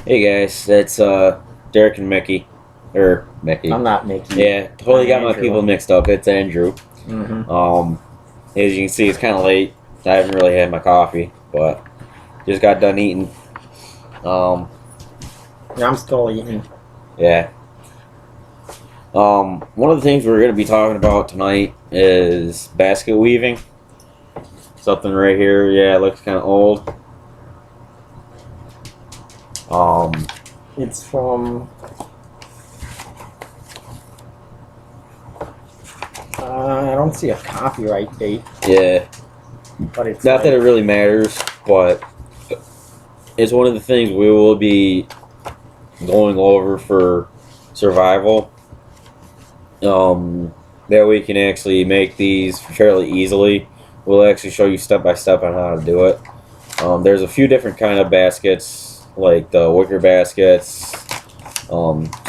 Hey guys, it's Derek and Mickey, or Mickey. I'm not Mickey. Yeah, totally I'm got my Andrew. people mixed up. It's Andrew. Mm-hmm. As you can see, it's kind of late. I haven't really had my coffee, but just got done eating. Um, Yeah, I'm still eating. yeah. One of the things we're going to be talking about tonight is basket weaving. Something right here. Yeah, it looks kind of old. Um, It's from. I don't see a copyright date, yeah. but it's Not that it really matters, but it's one of the things we will be going over for survival. That we can actually make these fairly easily. We'll actually show you step by step on how to do it. There's a few different kind of baskets, like the wicker baskets,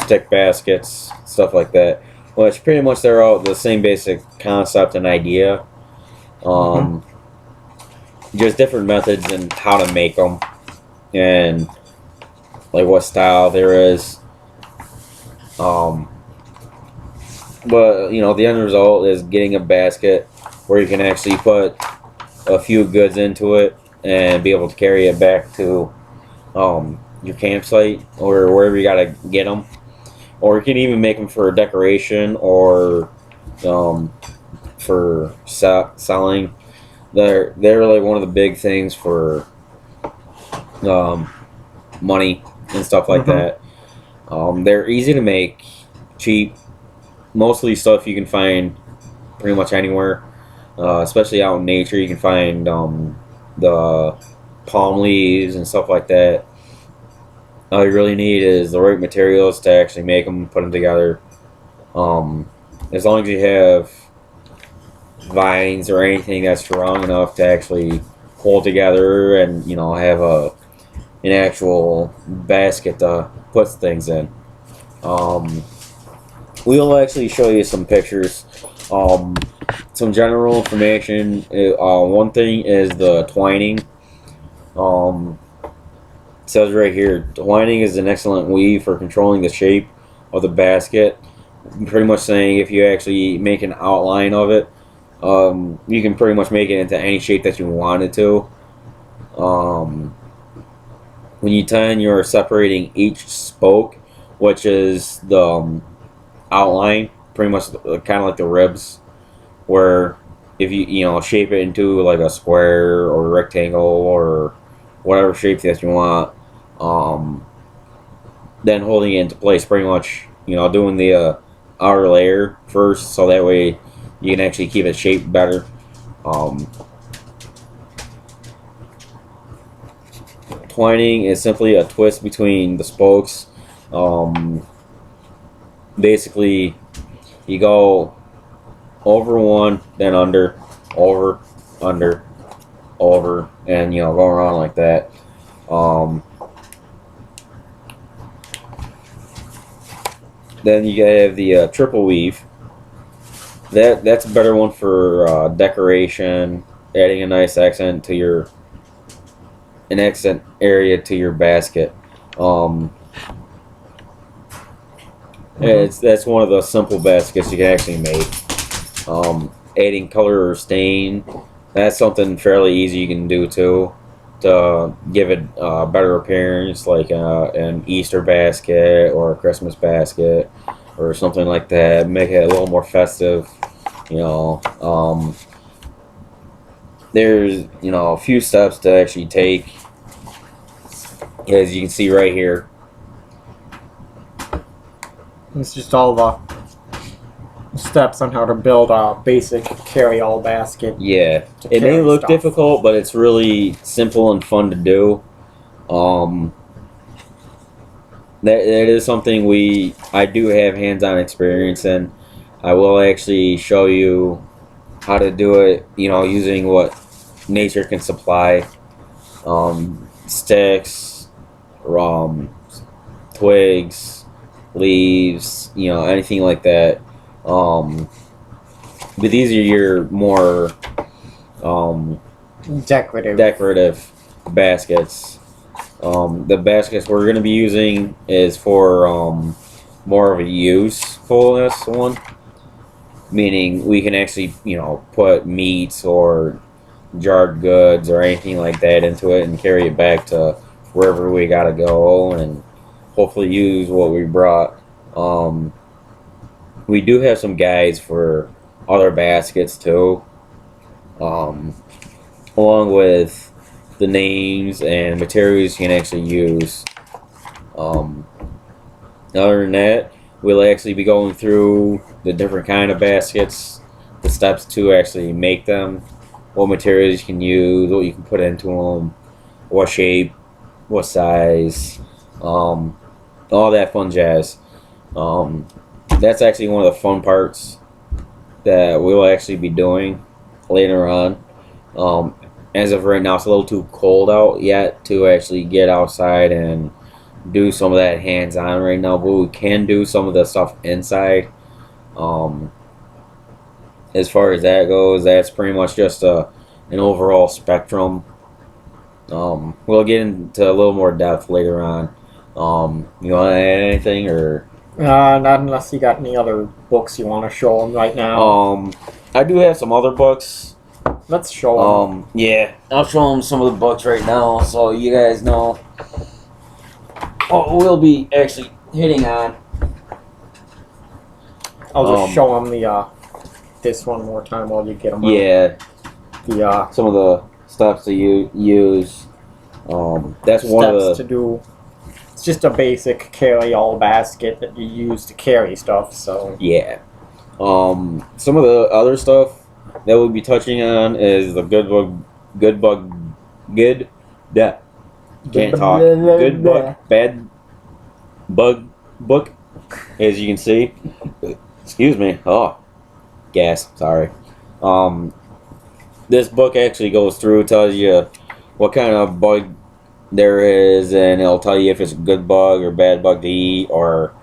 stick baskets, stuff like that. Which pretty much they're all the same basic concept and idea. Um, Just different methods and how to make them, and like what style there is. But you know, the end result is getting a basket where you can actually put a few goods into it and be able to carry it back to your campsite or wherever you gotta get them. Or you can even make them for decoration or um, for selling. They're like one of the big things for um, money and stuff like that. They're easy to make, cheap. Mostly stuff you can find pretty much anywhere, especially out in nature. You can find the palm leaves and stuff like that. All you really need is the right materials to actually make them, put them together. Um, as long as you have vines or anything that's strong enough to actually hold together, and you know have an actual basket to put things in. Um, we'll actually show you some pictures. Some general information. One thing is the twining. Um, it says right here, twining is an excellent weave for controlling the shape of the basket. Pretty much saying if you actually make an outline of it, you can pretty much make it into any shape that you want it to. Um, when you tin, you're separating each spoke, which is the outline, pretty much kind of like the ribs, where if you know shape it into like a square or a rectangle or whatever shape that you want, um, then holding it into place, pretty much doing the outer layer first, so that way you can actually keep it shaped better. Um, Twining is simply a twist between the spokes. Um, Basically, you go over one, then under, over, under, over, and go around like that. Then you have the triple weave. That's a better one for decoration, adding a nice accent to an accent area to your basket. Um, that's one of the simple baskets you can actually make. Adding color or stain, that's something fairly easy you can do too to give it a better appearance, like an Easter basket or a Christmas basket or something like that. Make it a little more festive. You know, there's a few steps to actually take, as you can see right here. It's just all the steps on how to build a basic carry-all basket. Yeah, it may look difficult, but it's really simple and fun to do. That is something I do have hands-on experience in. I will actually show you how to do it, using what nature can supply. Sticks, twigs, leaves, anything like that. But these are your more Decorative baskets. The baskets we're going to be using is for more of a usefulness one, meaning we can actually, put meats or jarred goods or anything like that into it and carry it back to wherever we gotta go and hopefully use what we brought. Um, we do have some guides for other baskets too, um, along with the names and materials you can actually use. Um, Other than that, we'll actually be going through the different kind of baskets, the steps to actually make them, what materials you can use, what you can put into them, what shape, what size, um, all that fun jazz. Um, that's actually one of the fun parts that we'll actually be doing later on. Um, as of right now, it's a little too cold out yet to actually get outside and do some of that hands-on right now, but we can do some of the stuff inside. Um, as far as that goes, that's pretty much just an overall spectrum. We'll get into a little more depth later on. You want to add anything, or Not unless you got any other books you want to show them right now. I do have some other books. Let's show them. Yeah, I'll show them some of the books right now, so you guys know what we'll be actually hitting on. I'll just show them the this one more time while you get them. Yeah, The some of the stuff that you use. That's one of the steps to do. It's just a basic carry-all basket that you use to carry stuff. So yeah. Some of the other stuff that we'll be touching on is the good can't talk. Good bug, bad bug book, as you can see. Excuse me. Oh, gas. Sorry. This book actually goes through, tells you what kind of bug there is, and it'll tell you if it's a good bug or bad bug to eat, or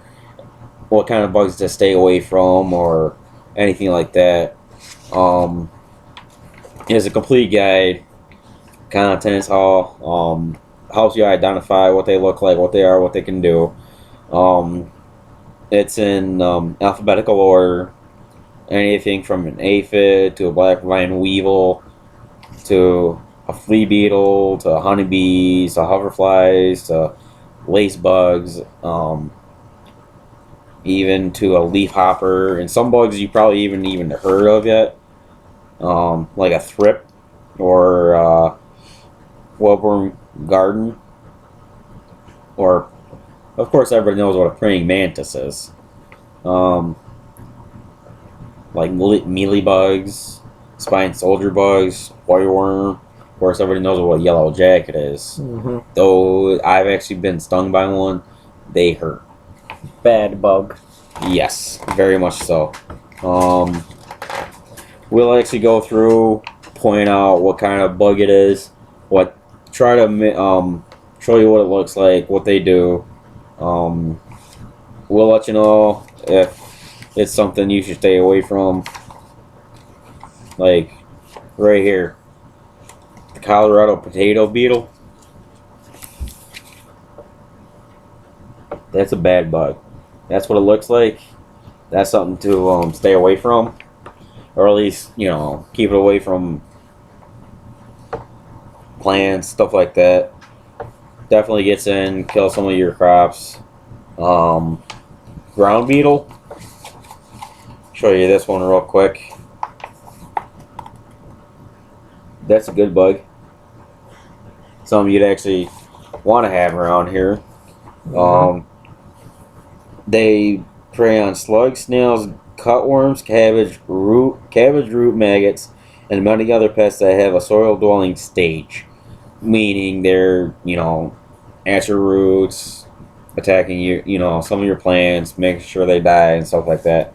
what kind of bugs to stay away from, or anything like that. It's a complete guide, contents all, helps you identify what they look like, what they are, what they can do. It's in alphabetical order. Anything from an aphid to a black vine weevil to a flea beetle to honeybees to hoverflies to lace bugs, even to a leaf hopper, and some bugs you probably even heard of yet, like a thrip or webworm garden, or of course everybody knows what a praying mantis is. Like mealy bugs, spine soldier bugs, whiteworm. Of course, everybody knows what yellow jacket is. mm-hmm. Though I've actually been stung by one, they hurt. Bad bug. Yes, very much so. We'll actually go through, point out what kind of bug it is, try to show you what it looks like, what they do. We'll let you know if it's something you should stay away from. Like right here, the Colorado potato beetle. That's a bad bug. That's what it looks like. That's something to stay away from, or at least keep it away from plants, stuff like that. Definitely gets in, kill some of your crops. Ground beetle. Show you this one real quick. That's a good bug. Something you'd actually want to have around here. Mm-hmm. They prey on slugs, snails, cutworms, cabbage root maggots, and many other pests that have a soil-dwelling stage, meaning they're at your roots, attacking some of your plants, making sure they die and stuff like that.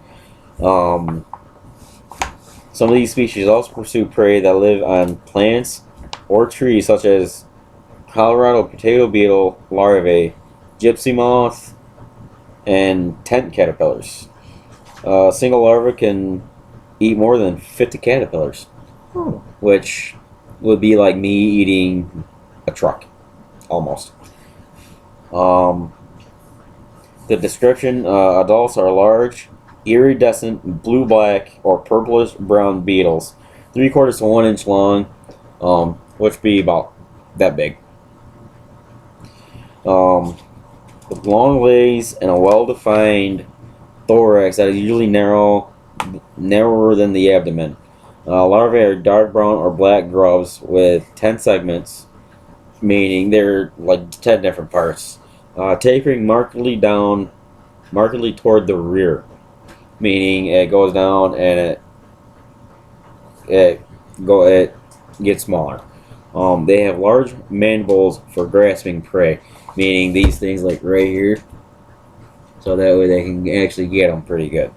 Some of these species also pursue prey that live on plants or trees, such as Colorado potato beetle larvae, gypsy moth, and tent caterpillars. A single larva can eat more than 50 caterpillars, which would be like me eating a truck, almost. Um, the description: adults are large, iridescent blue-black or purplish-brown beetles, 3/4 to 1 inch long, which be about that big. With long legs and a well-defined thorax that is usually narrower than the abdomen. Larvae are dark brown or black grubs with 10 segments, meaning they're like 10 different parts, tapering markedly toward the rear, meaning it goes down and it gets smaller. They have large mandibles for grasping prey, meaning these things like right here, so that way they can actually get them pretty good.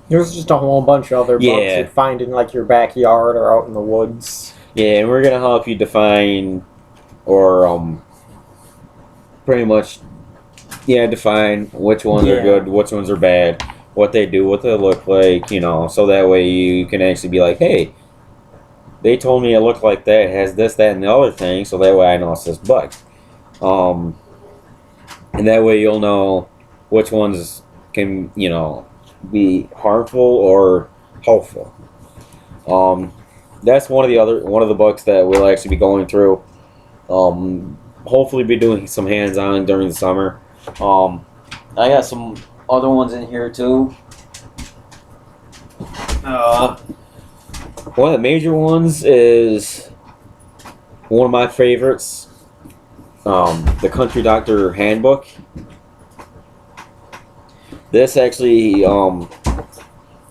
There's just a whole bunch of other bugs Yeah. you'd find in like your backyard or out in the woods. Yeah, and we're gonna help you define, or pretty much, define which ones are good, which ones are bad, what they do, what they look like, so that way you can actually be like, hey, they told me it looked like that, it has this, that, and the other thing, so that way I know it's this bug. And that way you'll know which ones can, be harmful or helpful. That's one of the books that we'll actually be going through. Hopefully be doing some hands-on during the summer. I got some other ones in here too. One of the major ones is one of my favorites, the Country Doctor Handbook. This actually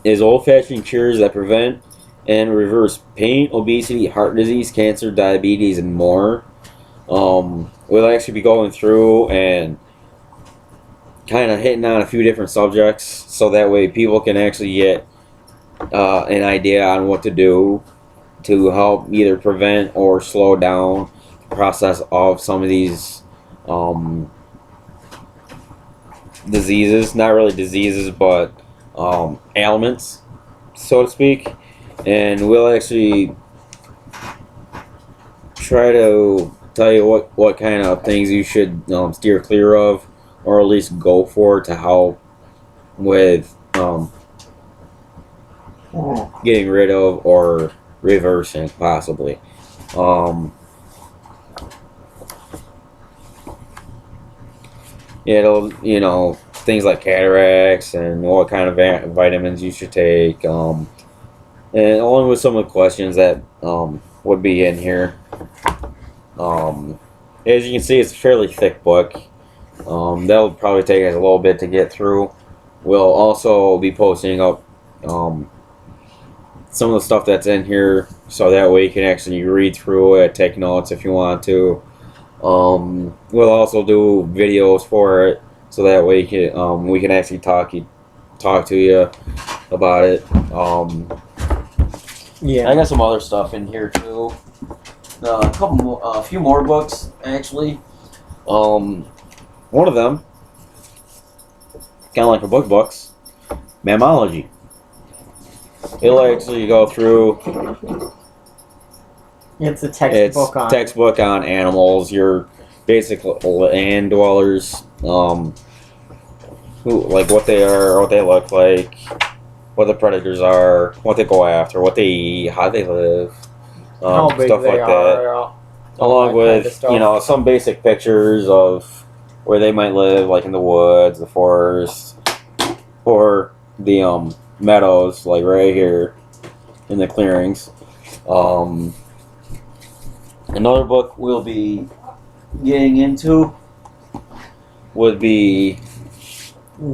is old-fashioned cures that prevent and reverse pain, obesity, heart disease, cancer, diabetes, and more. We'll actually be going through and kind of hitting on a few different subjects, so that way people can actually get an idea on what to do to help either prevent or slow down the process of some of these diseases. Not really diseases, but ailments, so to speak. And we'll actually try to tell you what kind of things you should steer clear of, or at least go for to help with getting rid of or reversing, possibly. It'll, things like cataracts and what kind of vitamins you should take, and along with some of the questions that would be in here. As you can see, it's a fairly thick book. That'll probably take us a little bit to get through. We'll also be posting up some of the stuff that's in here, so that way you can actually read through it, take notes if you want to. We'll also do videos for it, so that way we can actually talk to you about it. I got some other stuff in here too. A few more books actually. One of them, kind of like for books, Mammalogy. It'll actually go through. It's a textbook on animals. Your basic land dwellers, who, like, what they are, what they look like, what the predators are, what they go after, what they eat, how they live, how big stuff they like that. Along with some basic pictures of where they might live, like in the woods, the forest, or the meadows, like right here in the clearings. Another book we'll be getting into would be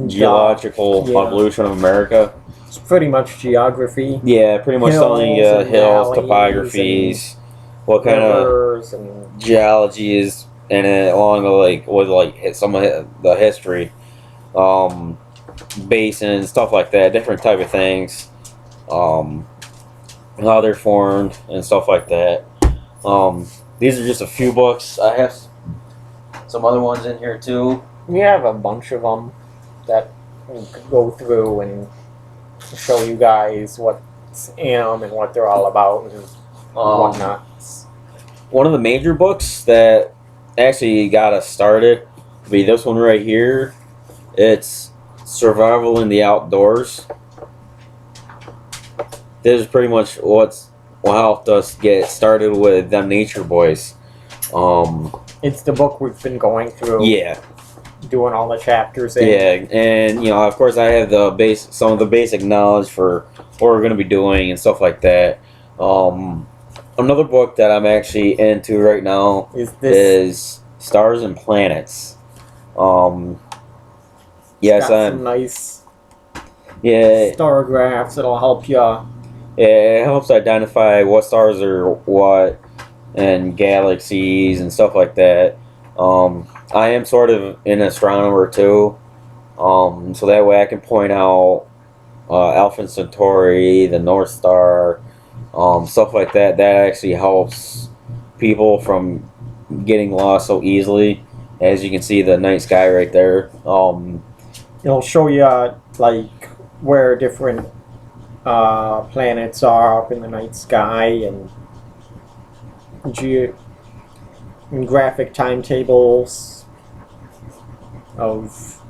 Geological Evolution of America. It's pretty much geography. Yeah, pretty much telling you hills, topographies, what kind of geology is in it, along with some of the history, basins, stuff like that, different type of things, how they're formed and stuff like that. These are just a few books. I have some other ones in here too. We have a bunch of them that we could go through and show you guys what's in them and what they're all about and whatnot. One of the major books that actually got us started be this one right here. It's survival in the outdoors. This is pretty much what helped us get started with them nature boys. It's the book we've been going through. Yeah. Doing all the chapters in. Yeah, and of course I have some of the basic knowledge for what we're going to be doing and stuff like that. Another book that I'm actually into right now is Stars and Planets. Yes, got some nice yeah star graphs that'll help you. Yeah, it helps identify what stars are what and galaxies and stuff like that. I am sort of an astronomer too, so that way I can point out Alpha Centauri, the North Star, stuff like that. That actually helps people from getting lost so easily. As you can see, the night sky right there. It'll show you like where different planets are up in the night sky and graphic timetables of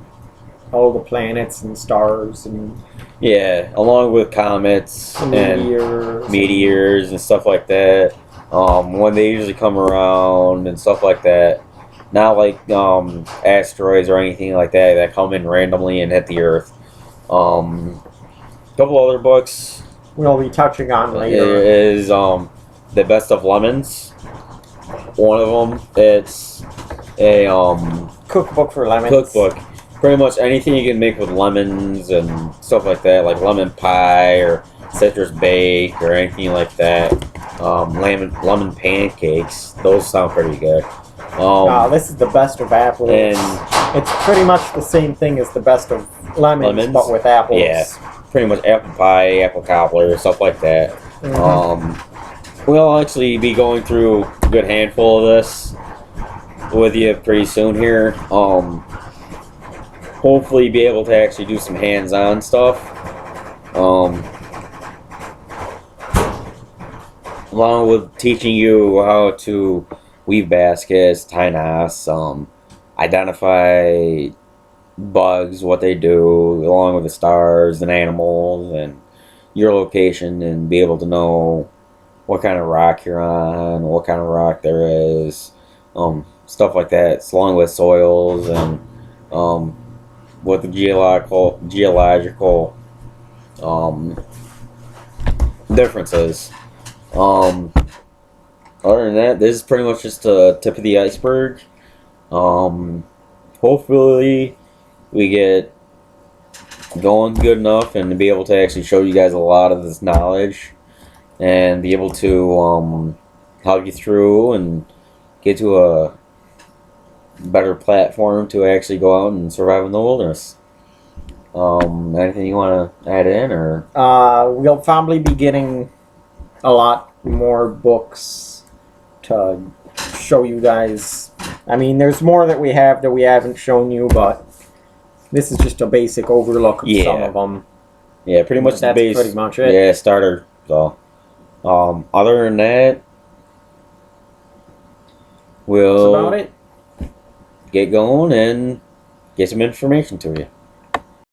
all the planets and stars and along with comets and meteors and stuff like that. When they usually come around and stuff like that. Not like asteroids or anything like that come in randomly and hit the Earth. A couple other books we'll be touching on later is The Best of Lemons. One of them, it's a cookbook for lemons. Cookbook. Pretty much anything you can make with lemons and stuff like that, like lemon pie or citrus bake or anything like that. Lemon pancakes. Those sound pretty good. This is the best of apples. And it's pretty much the same thing as the best of lemons. But with apples. Yeah, pretty much apple pie, apple cobbler, stuff like that. Mm-hmm. We'll actually be going through a good handful of this with you pretty soon here. Hopefully be able to actually do some hands-on stuff. Along with teaching you how to weave baskets, tie knots, identify bugs, what they do, along with the stars and animals and your location, and be able to know what kind of rock you're on, what kind of rock there is, stuff like that, along with soils and what the geological differences. Other than that, this is pretty much just the tip of the iceberg. Hopefully we get going good enough and to be able to actually show you guys a lot of this knowledge and be able to help you through and get to a better platform to actually go out and survive in the wilderness. Anything you want to add in, or we'll probably be getting a lot more books to show you guys. I mean, there's more that we haven't shown you, but this is just a basic overlook of some of them. Yeah, pretty much that's pretty much it. Yeah, starter. So, other than that, we'll that's about it. Get going and get some information to you.